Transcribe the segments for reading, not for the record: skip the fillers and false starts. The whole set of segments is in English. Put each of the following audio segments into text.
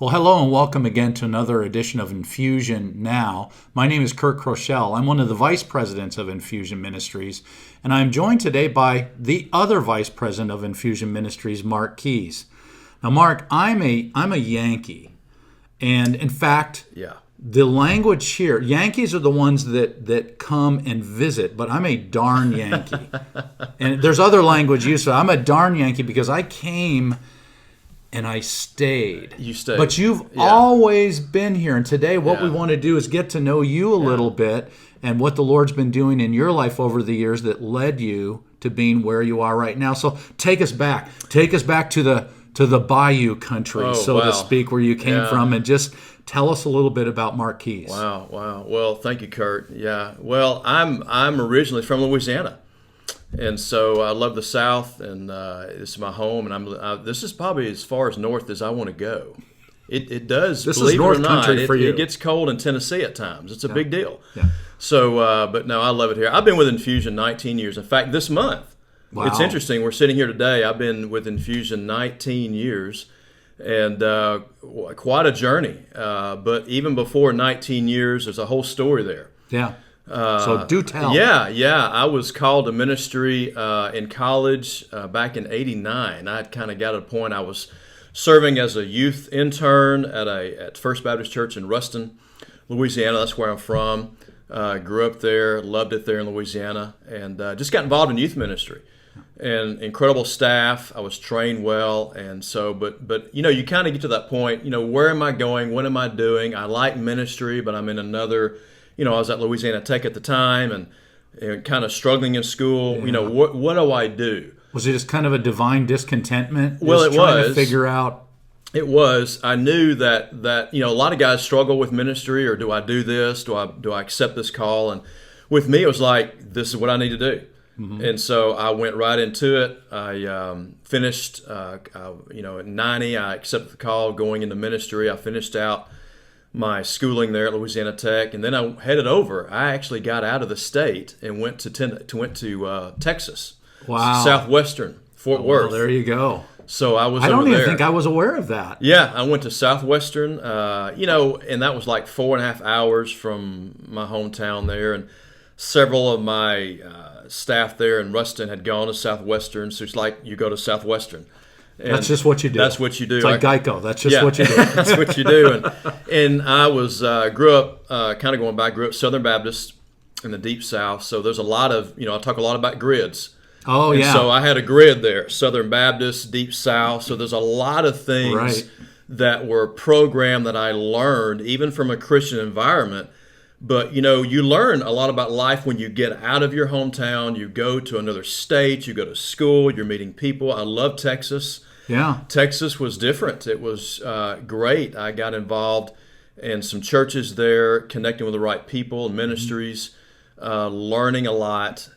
Well, hello and welcome again to another edition of Infusion Now. My name is Kurt Crochelle. I'm one of the vice presidents of Infusion Ministries, and I'm joined today by the other vice president of Infusion Ministries, Mark Keys. Now, Mark, I'm a Yankee, and in fact, the language here, Yankees are the ones that come and visit, but I'm a darn Yankee. And there's other language used, so I'm a darn Yankee because I came and I stayed. You stayed. But you've always been here. And today what we want to do is get to know you a little bit and what the Lord's been doing in your life over the years that led you to being where you are right now. So take us back. Take us back to the Bayou country, to speak, where you came from, and just tell us a little bit about Mark Keys. Wow. Well, thank you, Kurt. Yeah. Well, I'm originally from Louisiana. And so I love the South, and this is my home, and this is probably as far as north as I want to go. It does. This believe is North it or not, Country for you. It gets cold in Tennessee at times. It's a big deal. Yeah. So, but no, I love it here. I've been with Infusion 19 years. In fact, this month, it's interesting. We're sitting here today. I've been with Infusion 19 years, and quite a journey. But even before 19 years, there's a whole story there. Yeah. So do tell. Yeah. I was called to ministry in college back in '89. I had kind of got to a point. I was serving as a youth intern at First Baptist Church in Ruston, Louisiana. That's where I'm from. Grew up there, loved it there in Louisiana, and just got involved in youth ministry. And incredible staff. I was trained well, and so, but you kind of get to that point. Where am I going? What am I doing? I like ministry, but I'm in another. I was at Louisiana Tech at the time, and kind of struggling in school. Yeah. What do I do? Was it just kind of a divine discontentment? Well, just it trying was. To figure out. It was. I knew that a lot of guys struggle with ministry, or do I do this? Do I accept this call? And with me, it was like, this is what I need to do. Mm-hmm. And so I went right into it. I finished. At 90, I accepted the call going into ministry. I finished out my schooling there at Louisiana Tech, and then I headed over. I actually got out of the state and went to Texas. Wow. Southwestern, Fort Worth. Well, there you go. So I was. I don't over even there. think I was aware of that. Yeah, I went to Southwestern. And that was like 4.5 hours from my hometown there, and several of my staff there in Ruston had gone to Southwestern. So it's like you go to Southwestern. And that's just what you do. That's what you do. It's like Geico. That's just what you do. That's what you do. And I grew up grew up Southern Baptist in the Deep South. So there's a lot of, I talk a lot about grids. Oh, and yeah. So I had a grid there, Southern Baptist, Deep South. So there's a lot of things that were programmed that I learned, even from a Christian environment. But, you learn a lot about life when you get out of your hometown. You go to another state, you go to school, you're meeting people. I love Texas. Yeah. Texas was different. It was great. I got involved in some churches there, connecting with the right people and ministries, learning a lot,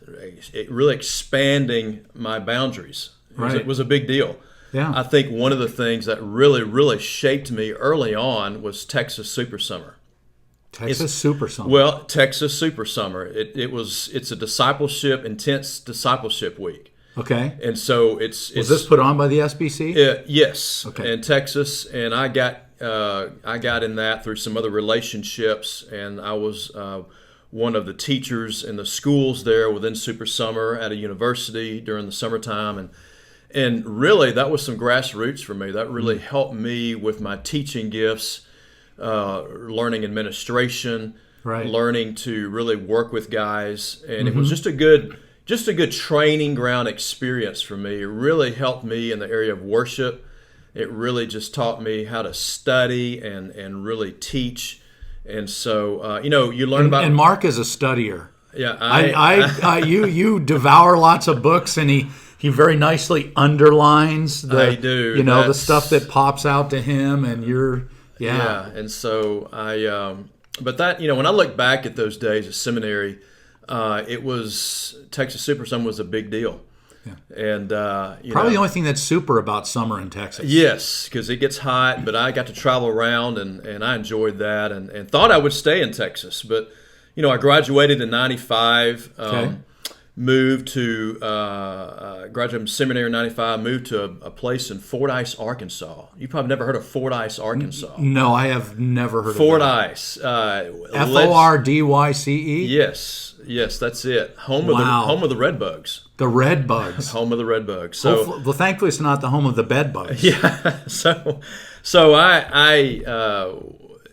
really expanding my boundaries. It was a big deal. Yeah. I think one of the things that really, really shaped me early on was Texas Super Summer. Texas Super Summer. Well, Texas Super Summer. It's a intense discipleship week. Okay. And so was this put on by the SBC? Yes. Okay. In Texas, and I got in that through some other relationships, and I was one of the teachers in the schools there within Super Summer at a university during the summertime, and really that was some grassroots for me. That really helped me with my teaching gifts, learning administration, learning to really work with guys, and it was just a good training ground experience for me. It really helped me in the area of worship. It really just taught me how to study and really teach. And so, you learn about. And Mark is a studier. Yeah, you devour lots of books, and he very nicely underlines the stuff that pops out to him, and Yeah, and so but that when I look back at those days of seminary. It was Texas Super Summer was a big deal. Yeah. And probably the only thing that's super about summer in Texas. Yes, because it gets hot, but I got to travel around and I enjoyed that and thought I would stay in Texas. But I graduated in '95. moved to graduated from seminary in '95. Moved to a place in Fordyce, Arkansas. You probably never heard of Fordyce, Arkansas. No, I have never heard Fordyce, of that. Fordyce? Yes, that's it. Home of the Redbugs. The Redbugs. Home of the Redbugs. So, well, thankfully, it's not the home of the bedbugs. Yeah. So I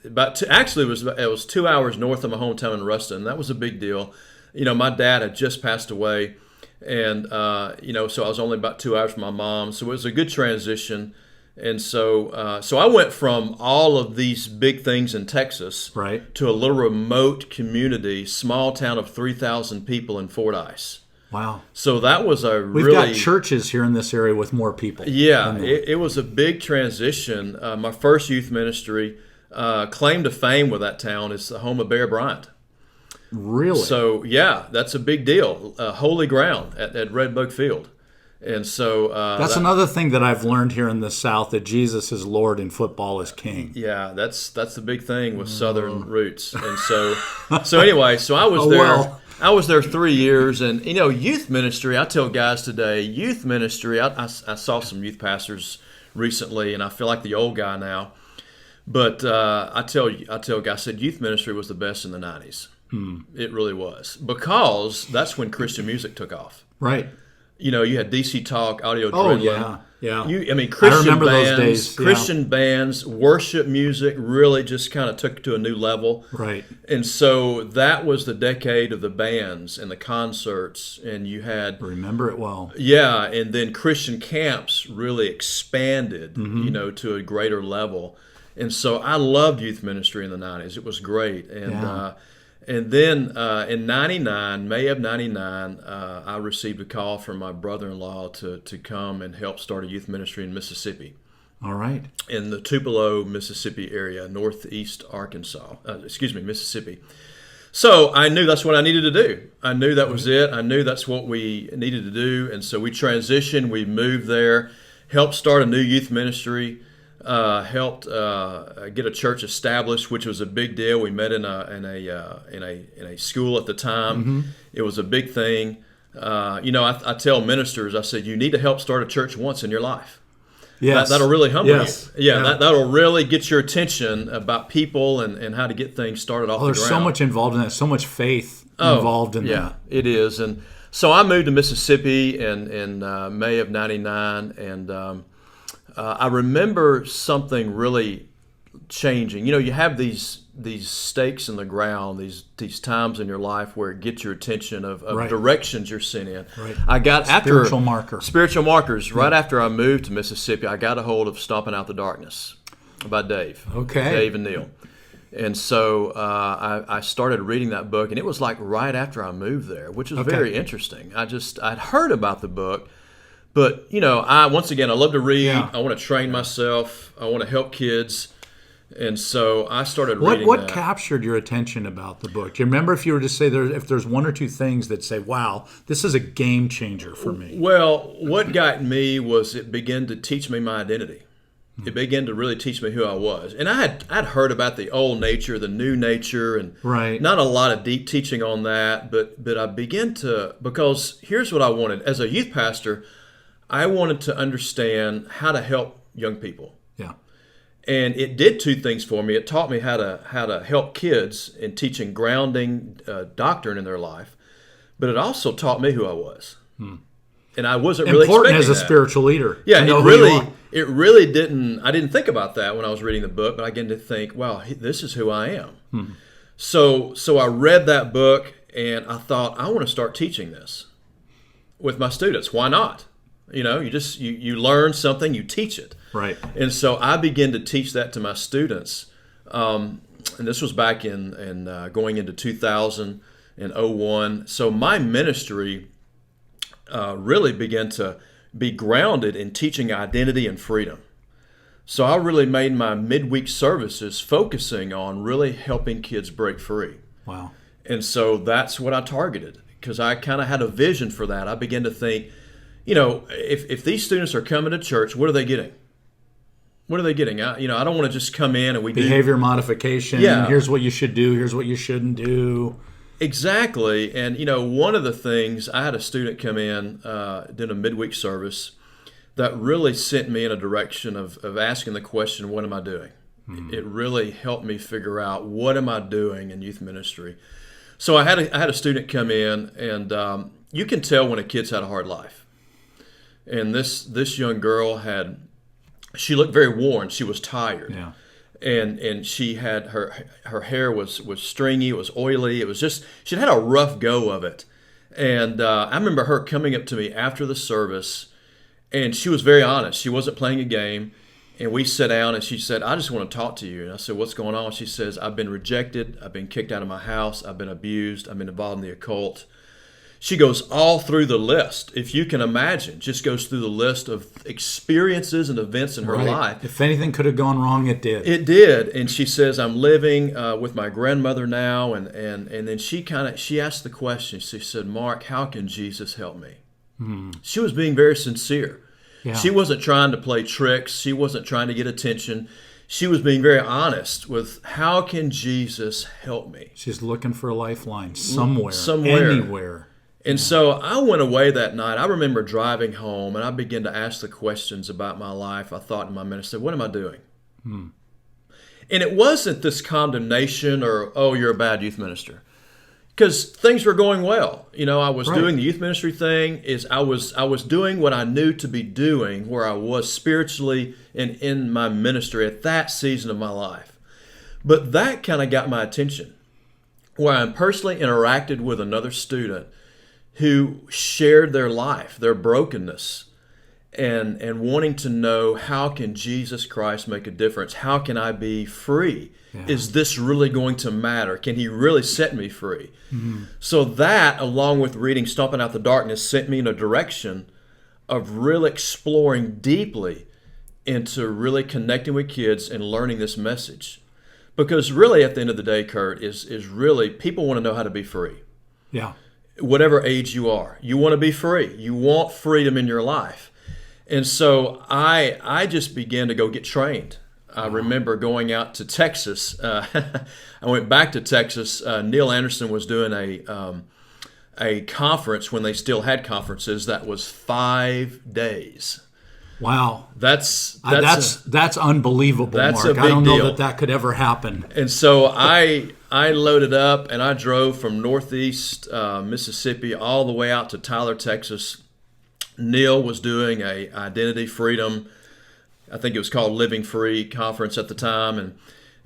it was 2 hours north of my hometown in Ruston. That was a big deal. My dad had just passed away, and so I was only about 2 hours from my mom. So it was a good transition. And so I went from all of these big things in Texas to a little remote community, small town of 3,000 people in Fordyce. Wow. So that was We've got churches here in this area with more people. Yeah, it was a big transition. My first youth ministry, claim to fame with that town, is the home of Bear Bryant. Really? So, yeah, that's a big deal. Holy ground at Redbug Field. And so that's another thing that I've learned here in the South, that Jesus is Lord and football is king. Yeah, that's the big thing with Southern roots. And so anyway, so I was there. Well. I was there 3 years, and youth ministry. I tell guys today, youth ministry. I saw some youth pastors recently, and I feel like the old guy now. But I tell guys, I said youth ministry was the best in the '90s. It really was, because that's when Christian music took off. Right. You had DC Talk, Audio Adrenaline. Yeah. Christian bands, those days. Yeah. Christian bands, worship music really just kind of took it to a new level. Right. And so that was the decade of the bands and the concerts, and you had remember it well. Yeah, and then Christian camps really expanded, to a greater level. And so I loved youth ministry in the '90s. It was great. And then in '99, May of '99, I received a call from my brother-in-law to come and help start a youth ministry in Mississippi. All right. In the Tupelo, Mississippi area, northeast Arkansas. Mississippi. So I knew that's what I needed to do. I knew that was it. I knew that's what we needed to do. And so we transitioned. We moved there, helped start a new youth ministry. Helped get a church established, which was a big deal. We met in a school at the time. It was a big thing. I tell ministers, I said, you need to help start a church once in your life. Yes. That'll really humble you. Yeah. That'll really get your attention about people and how to get things started off the ground. There's so much involved in that, so much faith involved in that. Yeah, it is. And so I moved to Mississippi in May of '99, and I remember something really changing. You have these stakes in the ground, these times in your life where it gets your attention of directions you're sent in. Right. I got spiritual markers. Right after I moved to Mississippi, I got a hold of "Stomping Out the Darkness" by Dave. Okay. Dave and Neil. And so I started reading that book, and it was like right after I moved there, which was very interesting. I'd heard about the book. But, I love to read. Yeah. I want to train myself. I want to help kids. And so I started reading What captured your attention about the book? Do you remember, if you were to say if there's one or two things that say, wow, this is a game changer for me? Well, what got me was it began to teach me my identity. It began to really teach me who I was. And I'd heard about the old nature, the new nature, and not a lot of deep teaching on that. But I began to, because here's what I wanted. As a youth pastor, I wanted to understand how to help young people. Yeah. And it did two things for me. It taught me how to help kids in teaching grounding doctrine in their life, but it also taught me who I was. And I wasn't really important expecting as a spiritual leader. Yeah, it really didn't. I didn't think about that when I was reading the book, but I began to think, wow, this is who I am. So I read that book, and I thought, I want to start teaching this with my students. Why not? You learn something, you teach it. Right. And so I began to teach that to my students. And this was back in going into 2001. So my ministry really began to be grounded in teaching identity and freedom. So I really made my midweek services focusing on really helping kids break free. Wow. And so that's what I targeted, because I kind of had a vision for that. I began to think, if these students are coming to church, what are they getting? What are they getting? I don't want to just come in and behavior modification. Yeah. Here's what you should do. Here's what you shouldn't do. Exactly. And, one of the things, I had a student come in, did a midweek service that really sent me in a direction of asking the question, what am I doing? It really helped me figure out, what am I doing in youth ministry? So I had a student come in, and you can tell when a kid's had a hard life. And this young girl she looked very worn. She was tired. Yeah. And she had her hair was stringy, it was oily, it was just, she'd had a rough go of it. And I remember her coming up to me after the service, and she was very honest. She wasn't playing a game. And we sat down, and she said, I just want to talk to you. And I said, what's going on? She says, I've been rejected. I've been kicked out of my house. I've been abused. I've been involved in the occult. She goes all through the list, if you can imagine, just goes through the list of experiences and events in her life. If anything could have gone wrong, it did. It did. And she says, I'm living with my grandmother now. And then she asked the question. She said, Mark, how can Jesus help me? She was being very sincere. Yeah. She wasn't trying to play tricks. She wasn't trying to get attention. She was being very honest with, how can Jesus help me? She's looking for a lifeline somewhere. Anywhere. And so I went away that night. I remember driving home, and I began to ask the questions about my life. I thought in my mind, I said, what am I doing? And it wasn't this condemnation or, oh, you're a bad youth minister. Because things were going well. I was doing the youth ministry thing. I was doing what I knew to be doing, where I was spiritually and in my ministry at that season of my life. But that kind of got my attention, where I personally interacted with another student who shared their life, their brokenness, and wanting to know, how can Jesus Christ make a difference? How can I be free? Yeah. Is this really going to matter? Can he really set me free? So that, along with reading Stomping Out the Darkness, sent me in a direction of really exploring deeply into really connecting with kids and learning this message. Because really, at the end of the day, Kurt, is really, people want to know how to be free. Yeah. Whatever age you are, you want to be free. You want freedom in your life. And so I just began to go get trained. I remember going out to Texas. I went back to Texas. Neil Anderson was doing a conference when they still had conferences that was 5 days. Wow, that's unbelievable. That's Mark. a big I don't know deal. that could ever happen. And so I loaded up, and I drove from Northeast Mississippi all the way out to Tyler, Texas. Neil was doing a identity freedom, I think it was called Living Free conference at the time,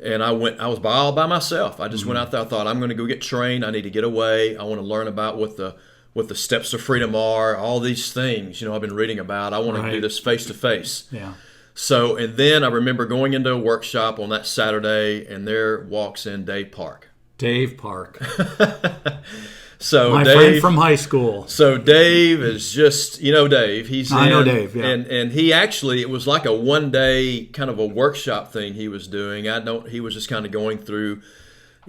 and I was all by myself. I just went out there. I thought, I'm going to go get trained. I need to get away. I want to learn about what the steps to freedom are. All these things, I've been reading about. I want to do this face to face. Yeah. So, and then I remember going into a workshop on that Saturday, and there walks in Dave Park. Dave Park. So my Dave, friend from high school. So Dave is just, Dave. I know Dave, yeah. And he actually, it was like a one-day kind of a workshop thing he was doing. He was just kind of going through,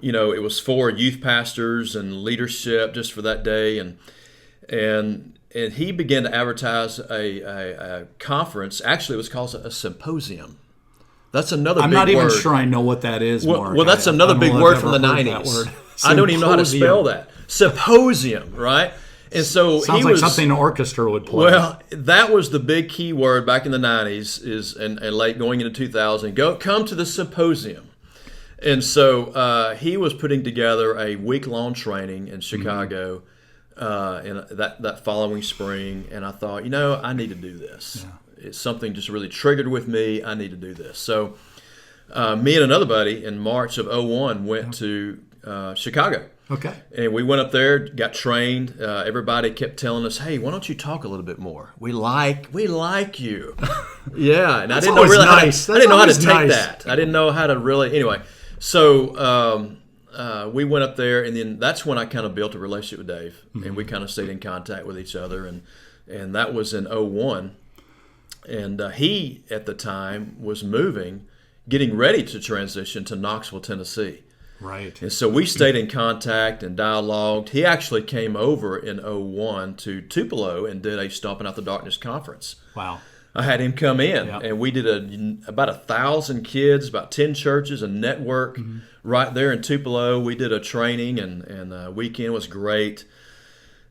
it was for youth pastors and leadership just for that day. And he began to advertise a conference. Actually, it was called a symposium. That's another big word. I'm not even sure I know what that is, Mark. Well, that's another big word from the 90s. I don't even know how to spell that. Symposium, right? And so sounds like something an orchestra would play. Well, that was the big key word back in the 90s and late going into 2000. Come to the symposium. And so he was putting together a week-long training in Chicago in that following spring. And I thought, I need to do this. Yeah. It's something just really triggered with me. I need to do this. So me and another buddy in March of 2001 went to Chicago. Okay. And we went up there, got trained. Everybody kept telling us, "Hey, why don't you talk a little bit more? We like you." Yeah, and I didn't know really how to take that. I didn't know how to really. Anyway, so we went up there, and then that's when I kind of built a relationship with Dave, and we kind of stayed in contact with each other, and that was in 2001. And he at the time was getting ready to transition to Knoxville, Tennessee. Right. And so we stayed in contact and dialogued. He actually came over in 2001 to Tupelo and did a Stomping Out the Darkness conference. Wow. I had him come in, Yeah. and we did about 1,000 kids, about 10 churches, a network right there in Tupelo. We did a training, and weekend was great.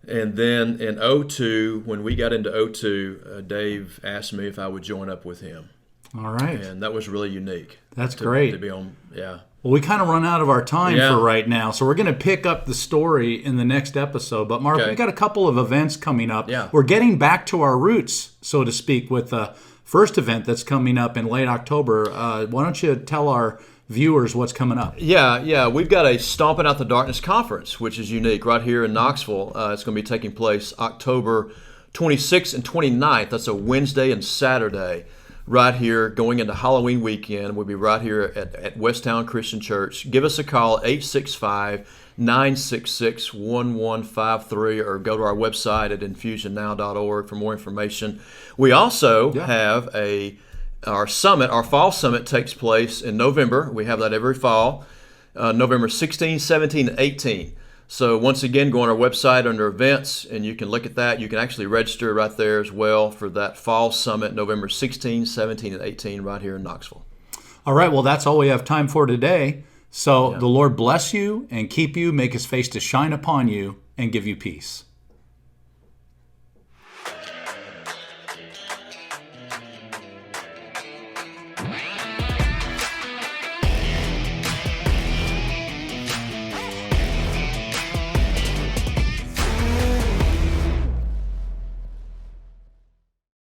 And then in '02, when we got into '02, Dave asked me if I would join up with him. All right. And that was really unique. That's great. To be on, yeah. Well, we kind of run out of our time Yeah. for right now, so we're going to pick up the story in the next episode. But Mark, Okay. we got a couple of events coming up. Yeah. We're getting back to our roots, so to speak, with the first event that's coming up in late October. Why don't you tell our viewers what's coming up? Yeah. We've got a Stomping Out the Darkness conference, which is unique, right here in Knoxville. It's going to be taking place October 26th and 29th. That's a Wednesday and Saturday, right here going into Halloween weekend. We'll be right here at Westtown Christian Church. Give us a call, 865-966-1153, or go to our website at infusionnow.org for more information. We also have our summit. Our fall summit takes place in November. We have that every fall, November 16, 17, and 18. So once again, go on our website under events, and you can look at that. You can actually register right there as well for that fall summit, November 16, 17, and 18, right here in Knoxville. All right, well, that's all we have time for today. So the Lord bless you and keep you, make his face to shine upon you, and give you peace.